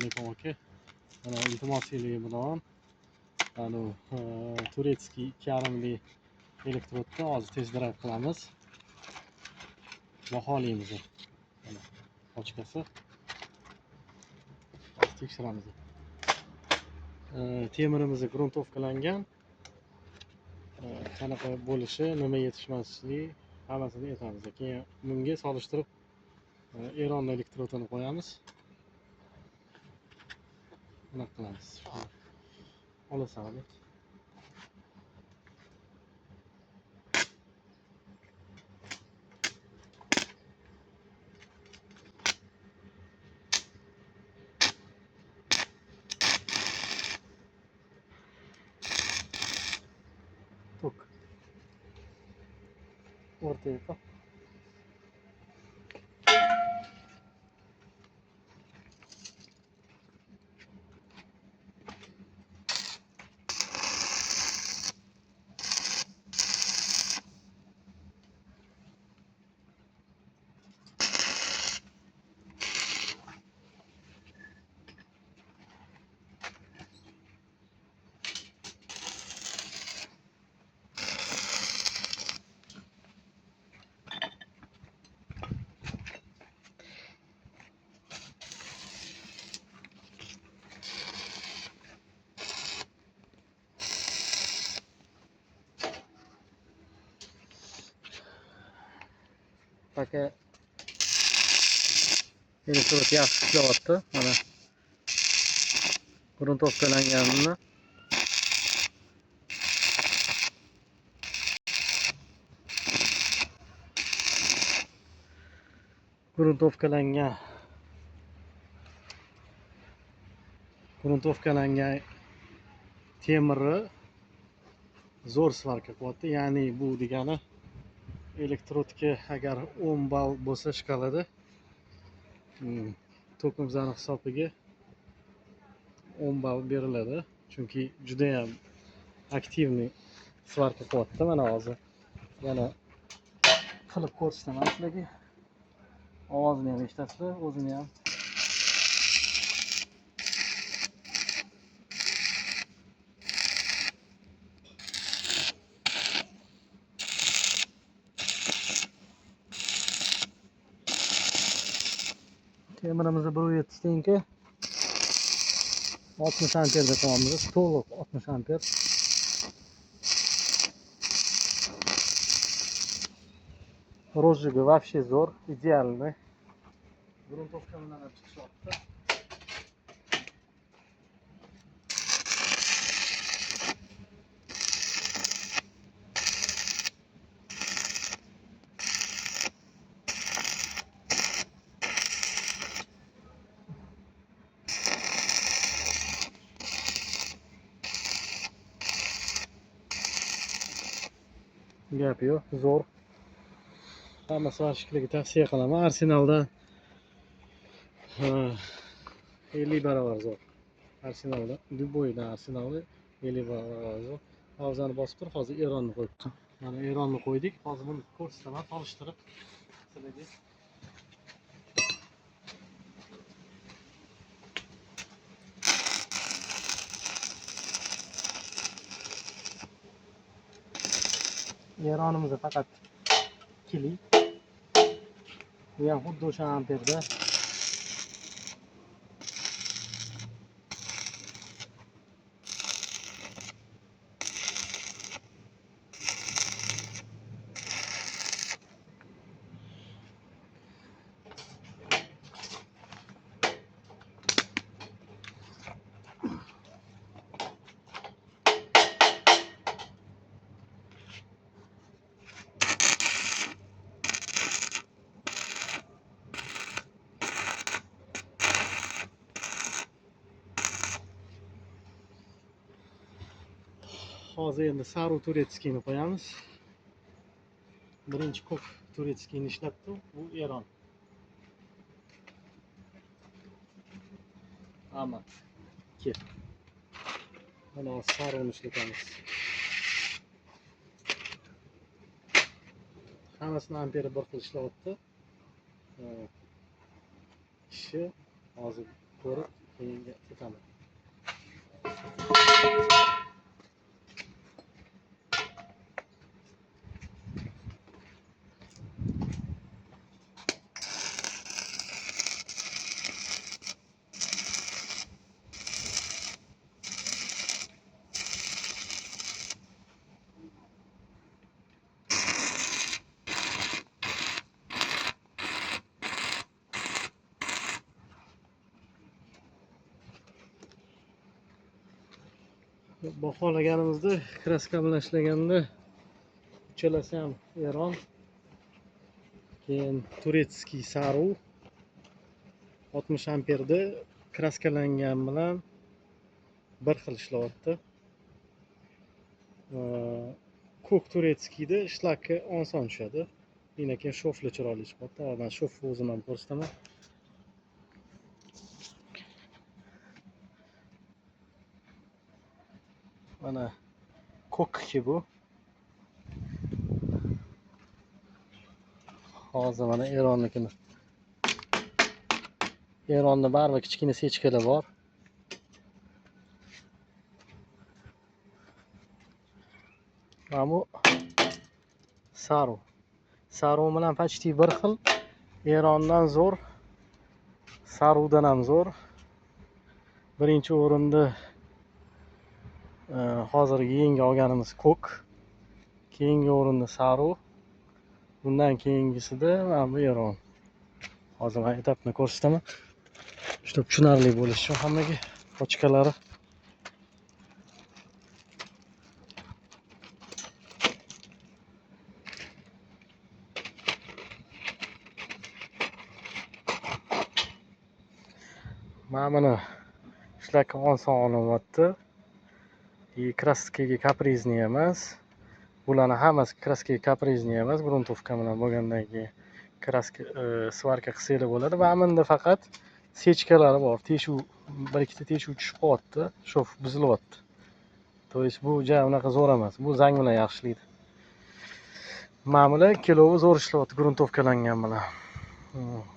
Telefon aka. Mana iltimosingizga binoan turetskiy 2,5 elektrodni hozir test drive qilamiz. Baholaymiz. Mana ochkasi. Tekshiramiz. Temirimiz gruntovkalangan. Qanaqa bo'lishi, nima yetishmasligi hammasini aytamiz. Keyin bunga solishtirib Eron elektrodini qo'yamiz. Buni qilamiz. Olasan. Tok. O'rtaga qo'y. Aka elektrod yaxshi ishlayapti. Mana gruntovkalanganini gruntovkalangan temiri zo'r svarka qilyapti. Ya'ni bu degani elektrodga agar 10 ball bo'lsa shkalada to'qimzani hisobiga 10 ball beriladi. Chunki juda ham aktivniy svarka qilyapti. Mana hozir yana qilib ko'rsataman sizlarga. Ovozini ham eshitasizlar, o'zini ham. Temirimizni 1.7 tenka 60 amperda qilamiz. To'liq 60 amper. Rozjigi вообще zo'r, idealniy. Gruntovkadan ham chiqishyapti. Gap yo'q, zo'r. Hamma svarshiklarga tavsiya qilaman. Arsenalda 50 barobar zo'r. Arsenalda, Duboyda Arsenalda 50 barobar zo'r. Havzani bosib turib, hozir Eronni qo'yibdi. Mana Eronni qo'ydik. Hozir buni ko'rsataman, solishtirib sizlarga. Eronimizda faqat kili. Bu ham xuddi o'sha amperda. Hozir endi Saru turetskiyni qo'yamiz. Birinchi ko'p turetskiyni ishlatdim. Bu Eron. Ama 2. Mana Saruni ishlatamiz. Hammasini amperi bir xil ishlayapti. Ishi hozir ko'rib, keyin Baholaganimizda kraska bilan ishlaganda uchalasi ham Eron, keyin turetskiy saru 60 amperda kraskalangan bilan bir xil ishlayapti. Ko'k turetskiyda ishlaki oson tushadi. Yana keyin shofli chiroyli chiqyapti. Man shofni o'zim ham ko'rsataman. Mana ko'kki bu. Hozir mana Eronnikini. Eronni baribir kichkina sechkalar bor. Mana bu saru. Saru bilan почти bir xil. Erondan zo'r, sarudan ham zo'r. Birinchi o'rinda hozirgi yangi olganimiz ko'k, keyingi o'rinda saru, bundan keyingisida mana bu Eron. Hozir men etapni ko'rsataman. Juda tushunarli bo'lishi uchun hammaga ochkalari. Mana buni ishlaki oson olinyapti. Kraskaga kaprizni emas. Bularning hammasi kraskaga kaprizni emas. Gruntovka bilan bo'lgandan keyin kraska svarka qilsanglar bo'ladi. Va bunda faqat sechkalari bor. Teshuv, bir ikkita teshuv tushib qolyapti. Shof buzilyapti. To есть bu unaqa zo'r emas. Bu zang bilan yaxshilaydi. Mana bular kelovi zo'r ishlayapti gruntovkalangan bilan.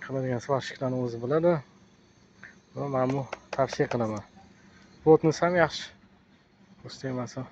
Qiladigan svarshiklarni o'zi biladi. Men bu tavsiya qilaman. Plotnost ham yaxshi. Ko'rsatmasin.